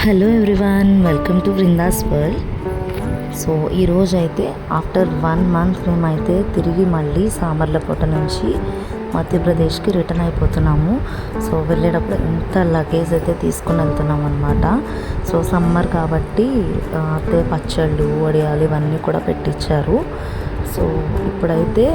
Hello everyone, welcome to Vrinda's world. So ఈరోజు అయితే after 1 month మేమైతే తిరిగి మళ్ళీ సామర్లకోట నుంచి మధ్యప్రదేశ్కి రిటర్న్ అయిపోతున్నాము. సో వెళ్ళేటప్పుడు ఇంత లగేజ్ అయితే తీసుకుని వెళ్తున్నాం అనమాట. సో సమ్మర్ కాబట్టి అతే పచ్చళ్ళు వడియాలు ఇవన్నీ కూడా పెట్టించారు. సో ఇప్పుడైతే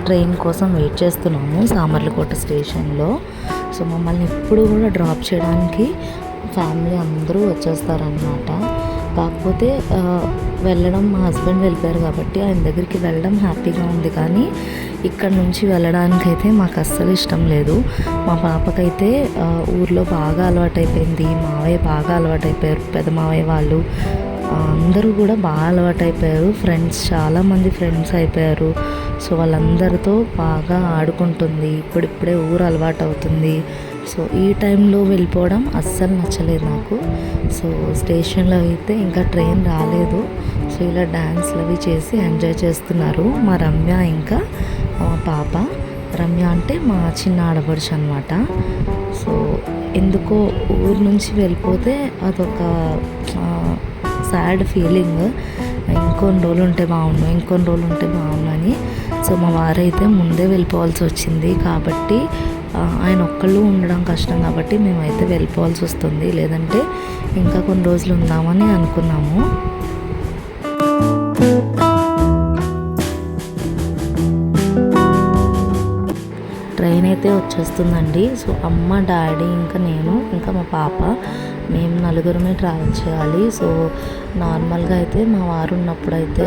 ట్రైన్ కోసం వెయిట్ చేస్తున్నాము సామర్లకోట స్టేషన్లో. సో మమ్మల్ని ఎప్పుడు కూడా డ్రాప్ చేయడానికి ఫ్యామిలీ అందరూ వచ్చేస్తారనమాట. కాకపోతే వెళ్ళడం మా హస్బెండ్ వెళ్ళిపోయారు కాబట్టి ఆయన దగ్గరికి వెళ్ళడం హ్యాపీగా ఉంది, కానీ ఇక్కడ నుంచి వెళ్ళడానికైతే మాకు అస్సలు ఇష్టం లేదు. మా పాపకైతే ఊర్లో బాగా అలవాటైపోయింది, మావయ్య బాగా అలవాటైపోయారు, పెద్ద మావయ్య వాళ్ళు అందరూ కూడా బాగా అలవాటైపోయారు. చాలామంది ఫ్రెండ్స్ అయిపోయారు. సో వాళ్ళందరితో బాగా ఆడుకుంటుంది. ఇప్పుడిప్పుడే ఊరు అలవాటు అవుతుంది. సో ఈ టైంలో వెళ్ళిపోవడం అస్సలు నచ్చలేదు నాకు. సో స్టేషన్లో అయితే ఇంకా ట్రైన్ రాలేదు. సో ఇలా డ్యాన్స్లు అవి చేసి ఎంజాయ్ చేస్తున్నారు మా రమ్య ఇంకా మా పాప. రమ్య అంటే మా చిన్న ఆడపడుచు అనమాట. సో ఎందుకో ఊరు నుంచి వెళ్ళిపోతే అదొక సాడ్ ఫీలింగ్. ఇంకొన్ని రోజులు ఉంటే బాగుండు అని. సో మా వారైతే ముందే వెళ్ళిపోవాల్సి వచ్చింది కాబట్టి ఆయన ఒక్కళ్ళు ఉండడం కష్టం కాబట్టి మేమైతే వెళ్ళిపోవాల్సి వస్తుంది. లేదంటే ఇంకా కొన్ని రోజులు ఉందామని అనుకున్నాము. ట్రైన్ అయితే వచ్చేస్తుందండి. సో అమ్మ, డాడీ, ఇంకా నేను, ఇంకా మా పాప, మేము నలుగురమే ట్రావెల్ చేయాలి. సో నార్మల్గా అయితే మా వారు ఉన్నప్పుడు అయితే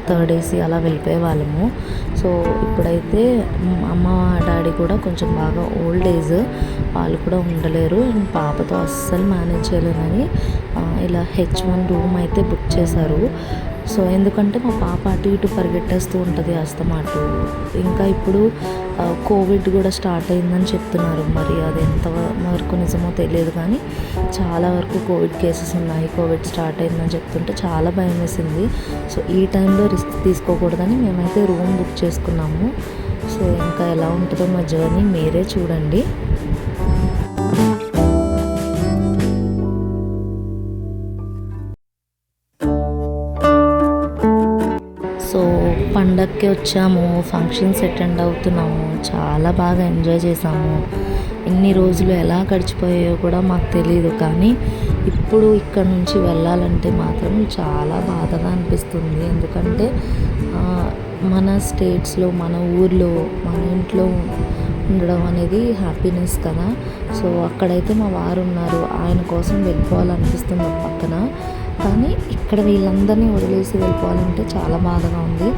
థర్డ్ ఏసీ అలా వెళ్ళిపోయే వాళ్ళము. సో ఇప్పుడైతే అమ్మ డాడీ కూడా కొంచెం బాగా ఓల్డ్ ఏజ్, వాళ్ళు కూడా ఉండలేరు. అండ్ పాపతో అస్సలు మేనేజ్ చేయలేనని ఇలా H1 రూమ్ అయితే బుక్ చేశారు. సో ఎందుకంటే మా పాప అటు ఇటు పరిగెట్టేస్తూ ఉంటుంది అస్తమాటు. ఇంకా ఇప్పుడు కోవిడ్ కూడా స్టార్ట్ అయిందని చెప్తున్నారు. మరి అది ఎంతవరకు నిజమో తెలియదు, కానీ చాలా వరకు కోవిడ్ కేసెస్ ఉన్నాయి, కోవిడ్ స్టార్ట్ అయిందని చెప్తుంటే చాలా భయం వేసింది. సో ఈ టైంలో రిస్క్ తీసుకోకూడదని మేమైతే రూమ్ బుక్ చేసుకున్నాము. సో ఇంకా ఎలా ఉంటుందో మా జర్నీ మీరే చూడండి. సో పండగకి వచ్చాము, ఫంక్షన్స్ అటెండ్ అవుతున్నాము, చాలా బాగా ఎంజాయ్ చేసాము. ఎన్ని రోజులు ఎలా గడిచిపోయాయో కూడా మాకు తెలియదు, కానీ ఇప్పుడు ఇక్కడ నుంచి వెళ్ళాలంటే మాత్రం చాలా బాధగా అనిపిస్తుంది. ఎందుకంటే మన స్టేట్స్లో, మన ఊర్లో, మన ఇంట్లో ఉండడం అనేది హ్యాపీనెస్ కదా. సో అక్కడైతే మా వారు ఉన్నారు, ఆయన కోసం వెళ్ళిపోవాలనిపిస్తుంది పక్కన. కానీ ఇక్కడ వీళ్ళందరినీ వదిలేసి వెళ్ళిపోవాలంటే చాలా బాధగా ఉంది.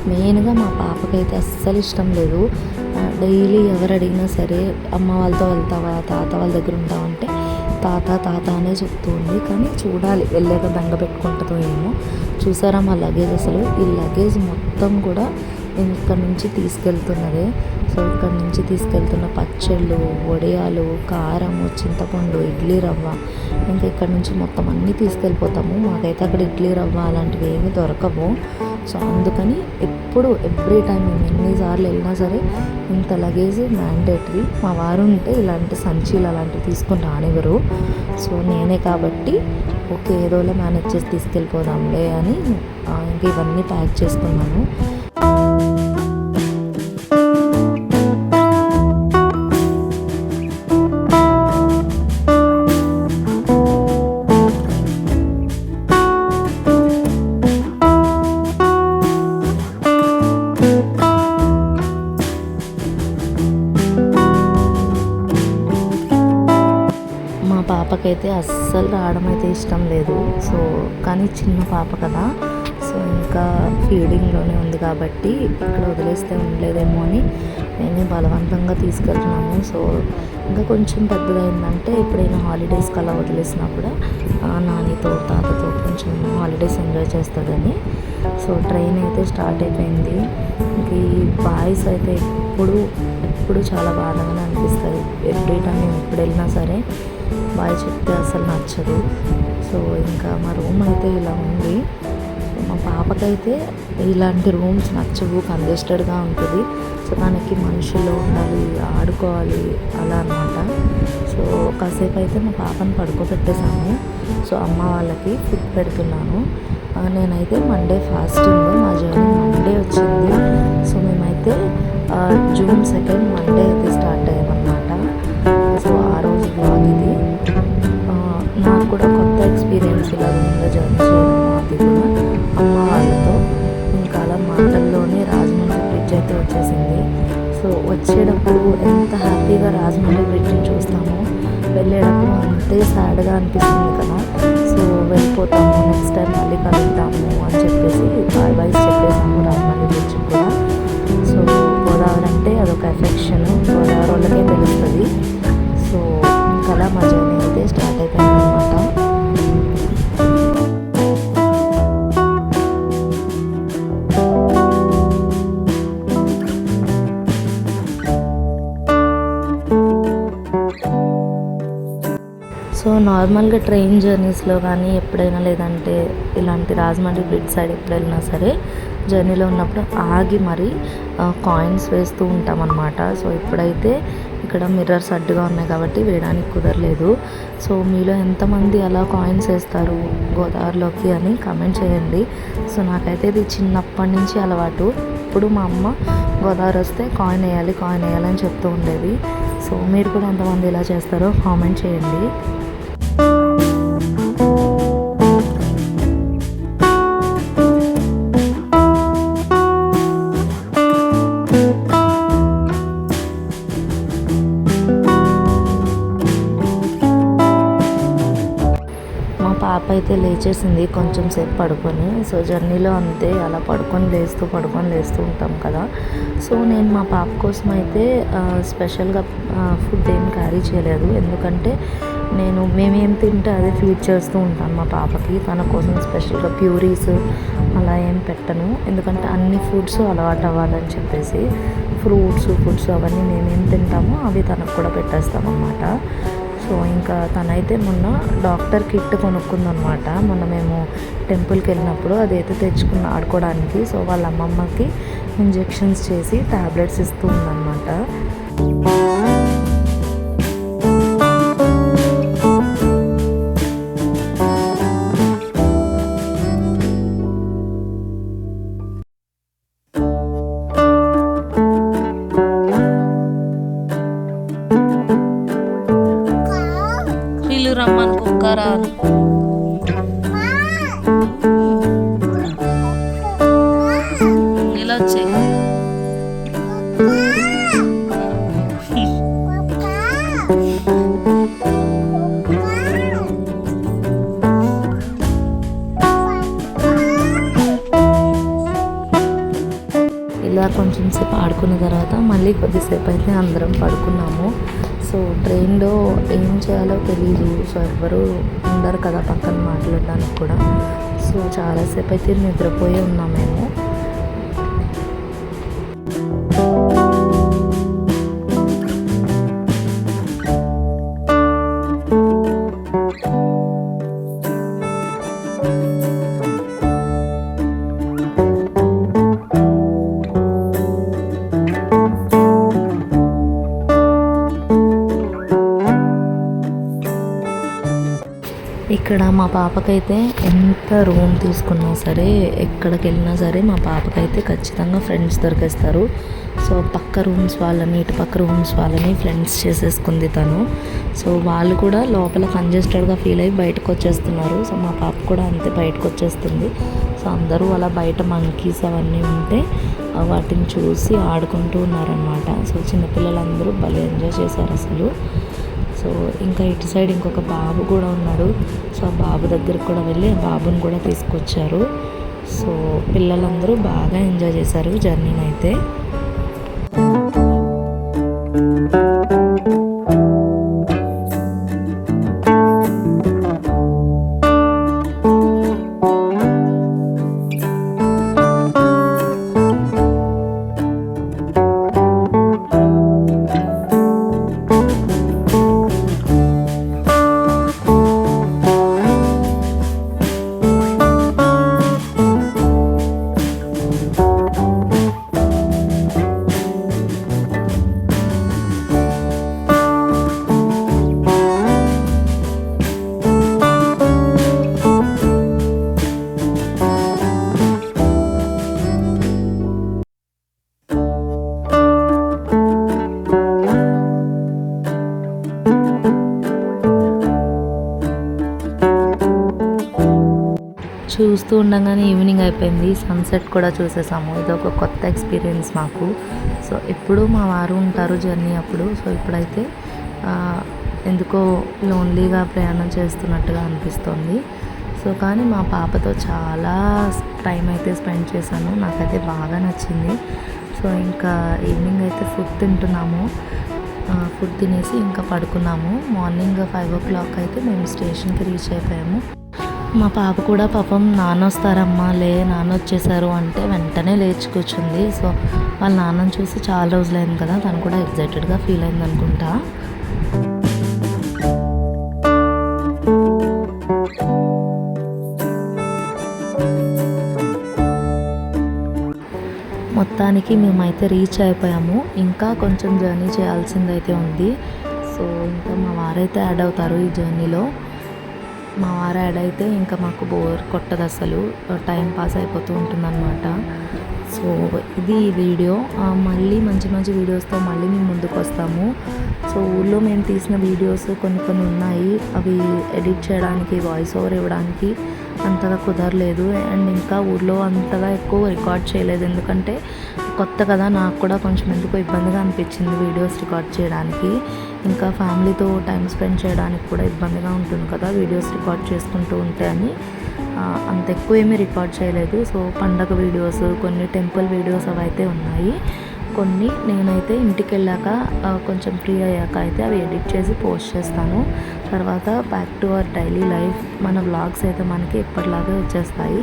మెయిన్గా మా పాపకైతే అస్సలు ఇష్టం లేదు. డైలీ ఎవరు అడిగినా సరే అమ్మ వాళ్ళతో వెళ్తావా, తాత వాళ్ళ దగ్గర ఉంటావా అంటే తాత అనే చెప్తూ ఉంది. కానీ చూడాలి వెళ్ళాక బెంగ పెట్టుకుంటుందో ఏమో. చూసారా మా లగేజ్, అసలు ఈ లగేజ్ మొత్తం కూడా నేను ఇక్కడ నుంచి తీసుకెళ్తున్నదే. సో ఇక్కడ నుంచి తీసుకెళ్తున్న పచ్చళ్ళు, వడియాలు, కారము, చింతపండు, ఇడ్లీ రవ్వ, ఇంకా ఇక్కడ నుంచి మొత్తం అన్నీ తీసుకెళ్ళిపోతాము. మాకైతే అక్కడ ఇడ్లీ రవ్వ అలాంటివి ఏమీ దొరకవు. సో అందుకని ఎవ్రీ టైం మేము ఎన్నిసార్లు వెళ్ళినా సరే ఇంత లగేజ్ మ్యాండేటరీ. మా వారు ఉంటే ఇలాంటి సంచీలు అలాంటివి తీసుకొని రానివ్వరు. సో నేనే కాబట్టి ఓకే ఏదోలా మేనేజ్ చేసి తీసుకెళ్ళిపోదాంలే అని ఇంక ఇవన్నీ ప్యాక్ చేసుకున్నాను. పాపకైతే అస్సలు రావడం అయితే ఇష్టం లేదు. సో కానీ చిన్న పాప కదా, సో ఇంకా ఫీడింగ్లోనే ఉంది కాబట్టి ఇక్కడ వదిలేస్తే ఉండలేదేమో అని నేనే బలవంతంగా తీసుకెళ్తున్నాము. సో ఇంకా కొంచెం పెద్దదైందంటే ఎప్పుడైనా హాలిడేస్కి అలా వదిలేసినా కూడా నానితో తాతతో కొంచెం హాలిడేస్ ఎంజాయ్ చేస్తుందని. సో ట్రైన్ అయితే స్టార్ట్ అయిపోయింది. ఇంక ఈ బాయ్స్ అయితే ఎప్పుడు చాలా బాధగానే అనిపిస్తుంది. ఎవ్రీ టైం మేము ఎప్పుడు వెళ్ళినా సరే బాయ్ చెప్తే అసలు నచ్చదు. సో ఇంకా మా రూమ్ అయితే ఇలా ఉంది. మా పాపకైతే ఇలాంటి రూమ్స్ నచ్చవు, కంజెస్టెడ్గా ఉంటుంది. సో దానికి మనుషుల్లో ఉండాలి, ఆడుకోవాలి అలా అనమాట. సో కాసేపు అయితే మా పాపను పడుకోబెట్టేసాము. సో అమ్మ వాళ్ళకి ఫుడ్ పెడుతున్నాను. నేనైతే మండే ఫాస్టింగ్, మా జర్నీ మండే వచ్చింది. సో మేమైతే జూన్ 2 మండే అయితే స్టార్ట్ అయ్యామన్నమాట. సో ఆ రోజు బ్లాగ్ ఇది. నాకు కూడా కొత్త ఎక్స్పీరియన్స్ ఇలా రూమ్లో జర్నీ చేయడం, అది కూడా అమ్మ వాళ్ళతో. ఇంకా అలా మాటల్లోనే రాజమండ్రి బ్రిడ్జ్ అయితే వచ్చేసింది. సో వచ్చేటప్పుడు ఎంత హ్యాపీగా రాజమండ్రి బ్రిడ్జ్ని చూస్తామో, వెళ్ళేటప్పుడు అంతే సాడ్గా అనిపిస్తుంది కదా. సో వెళ్ళిపోతాము, నెక్స్ట్ టైం మళ్ళీ కలుద్దాము అని చెప్పేసి బాయ్ బాయ్ చెప్పేసాము రాజమండ్రి బ్రిడ్జ్ కూడా. సో గోదావరి అంటే అదొక ఎఫెక్షన్, గోదావరి వాళ్ళకే తెలుస్తుంది. సో ఇంకా అలా మా జర్నీ అయితే స్టార్ట్ అయిపోయింది అనమాట. సో నార్మల్గా ట్రైన్ జర్నీస్లో కానీ ఎప్పుడైనా, లేదంటే ఇలాంటి రాజమండ్రి బ్రిడ్జ్ సైడ్ ఎప్పుడు వెళ్ళినా సరే జర్నీలో ఉన్నప్పుడు ఆగి మరీ కాయిన్స్ వేస్తూ ఉంటాం అన్నమాట. సో ఇప్పుడైతే ఇక్కడ మిర్రర్స్ అడ్డుగా ఉన్నాయి కాబట్టి వేయడానికి కుదరలేదు. సో మీలో ఎంతమంది అలా కాయిన్స్ వేస్తారు గోదావరిలోకి అని కమెంట్ చేయండి. సో నాకైతే ఇది చిన్నప్పటి నుంచి అలవాటు. ఇప్పుడు మా అమ్మ గోదావరి వస్తే కాయిన్ వేయాలి అని చెప్తూ ఉండేది. సో మీరు కూడా ఎంతమంది ఇలా చేస్తారో కామెంట్ చేయండి. పాప అయితే లేచేసింది కొంచెం సేపు పడుకొని. సో జర్నీలో అంతే, అలా పడుకొని లేస్తూ ఉంటాం కదా. సో నేను మా పాప కోసం అయితే స్పెషల్గా ఫుడ్ ఏం క్యారీ చేయలేదు. ఎందుకంటే మేమేం తింటే అదే ఫీడ్ చేస్తూ ఉంటాను మా పాపకి. తన కోసం స్పెషల్గా ప్యూరీస్ అలా ఏం పెట్టను, ఎందుకంటే అన్ని ఫుడ్స్ అలవాటు అవ్వాలని చెప్పేసి. ఫుడ్స్ అవన్నీ మేమేం తింటామో అవి తనకు కూడా పెట్టేస్తామన్నమాట. సో ఇంకా తనైతే మొన్న డాక్టర్ కిట్ కొనుక్కుందనమాట. మొన్న మేము టెంపుల్కి వెళ్ళినప్పుడు అదైతే తెచ్చుకున్న ఆడుకోవడానికి. సో వాళ్ళ అమ్మమ్మకి ఇంజెక్షన్స్ చేసి టాబ్లెట్స్ ఇస్తూ ఉందన్నమాట. రమ్మని కుక్కరా ఇలా వచ్చే ఇలా కొంచెం సేపు ఆడుకున్న తర్వాత మళ్ళీ కొద్దిసేపు అయితే అందరం పడుకున్నాము. సో ట్రైన్లో ఏం చేయాలో తెలీదు. సో ఎవ్వరూ ఉండరు కదా పక్కన మాట్లాడడానికి కూడా. సో చాలాసేపు అయితే నిద్రపోయి ఉన్నాం మేము. ఇక్కడ మా పాపకైతే ఎంత రూమ్ తీసుకున్నా సరే, ఎక్కడికి వెళ్ళినా సరే మా పాపకైతే ఖచ్చితంగా ఫ్రెండ్స్ దొరికేస్తారు. సో పక్క రూమ్స్ వాళ్ళని, ఇటు పక్క రూమ్స్ వాళ్ళని ఫ్రెండ్స్ చేసేసుకుంది తను. సో వాళ్ళు కూడా లోపల కంజెస్టెడ్గా ఫీల్ అయ్యి బయటకు వచ్చేస్తున్నారు. సో మా పాప కూడా అంతే బయటకు వచ్చేస్తుంది. సో అందరూ అలా బయట మంకీస్ అవన్నీ ఉంటే వాటిని చూసి ఆడుకుంటూ ఉన్నారనమాట. సో చిన్నపిల్లలందరూ భలే ఎంజాయ్ చేశారు అసలు. సో ఇంకా ఇటు సైడ్ ఇంకొక బాబు కూడా ఉన్నాడు. సో ఆ బాబు దగ్గరికి కూడా వెళ్ళి ఆ బాబుని కూడా తీసుకొచ్చారు. సో పిల్లలందరూ బాగా ఎంజాయ్ చేశారు జర్నీని అయితే. చూస్తూ ఉండగానే ఈవినింగ్ అయిపోయింది. సన్సెట్ కూడా చూసేసాము. ఇది ఒక కొత్త ఎక్స్పీరియన్స్ మాకు. సో ఎప్పుడు మా వారు ఉంటారు జర్నీ అప్పుడు. సో ఇప్పుడైతే ఎందుకో లోన్లీగా ప్రయాణం చేస్తున్నట్టుగా అనిపిస్తుంది. సో కానీ మా పాపతో చాలా టైం అయితే స్పెండ్ చేశాను. నాకైతే బాగా నచ్చింది. సో ఇంకా ఈవినింగ్ అయితే ఫుడ్ తింటున్నాము. ఫుడ్ తినేసి ఇంకా పడుకున్నాము. మార్నింగ్ 5 o'clock అయితే మేము స్టేషన్కి రీచ్ అయిపోయాము. మా పాప కూడా పాపం నాన్న వస్తారమ్మా, నాన్న వచ్చేసారు అంటే వెంటనే లేచి కూర్చుంది. సో వాళ్ళ నాన్నని చూసి చాలా రోజులైంది కదా, తను కూడా ఎగ్జైటెడ్గా ఫీల్ అయింది అనుకుంటా. మొత్తానికి మేమైతే రీచ్ అయిపోయాము. ఇంకా కొంచెం జర్నీ చేయాల్సిందైతే ఉంది. సో ఇంకా మా వారైతే యాడ్ అవుతారు ఈ జర్నీలో. మా వారు యాడ్ అయితే ఇంకా మాకు బోర్ కొట్టదు, అసలు టైం పాస్ అయిపోతూ ఉంటుందన్నమాట. సో ఇది ఈ వీడియో. మళ్ళీ మంచి మంచి వీడియోస్తో మళ్ళీ మేము ముందుకు వస్తాము. సో ఊళ్ళో మేము తీసిన వీడియోస్ కొన్ని ఉన్నాయి. అవి ఎడిట్ చేయడానికి, వాయిస్ ఓవర్ ఇవ్వడానికి అంతగా కుదరలేదు. అండ్ ఇంకా ఊళ్ళో అంతగా ఎక్కువ రికార్డ్ చేయలేదు, ఎందుకంటే కొత్త కదా. నాకు కూడా కొంచెం ఎందుకో ఇబ్బందిగా అనిపించింది వీడియోస్ రికార్డ్ చేయడానికి. ఇంకా ఫ్యామిలీతో టైం స్పెండ్ చేయడానికి కూడా ఇబ్బందిగా ఉంటుంది కదా వీడియోస్ రికార్డ్ చేసుకుంటూ ఉంటే అని అంత ఎక్కువ ఏమీ రికార్డ్ చేయలేదు. సో పండగ వీడియోస్, కొన్ని టెంపుల్ వీడియోస్ అవి అయితే ఉన్నాయి. కొన్ని నేనైతే ఇంటికి వెళ్ళాక కొంచెం ఫ్రీ అయ్యాక అయితే అవి ఎడిట్ చేసి పోస్ట్ చేస్తాను. తర్వాత back to our daily life, మన వ్లాగ్స్ అయితే మనకి ఎప్పటిలాగే వచ్చేస్తాయి.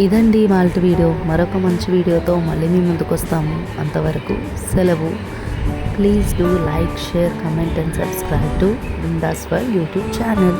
ఇదండి వాళ్ళ వీడియో. మరొక మంచి వీడియోతో మళ్ళీ మీ ముందుకు వస్తాము. అంతవరకు సెలవు. Please do like, share, comment and subscribe to Brinda's world YouTube channel.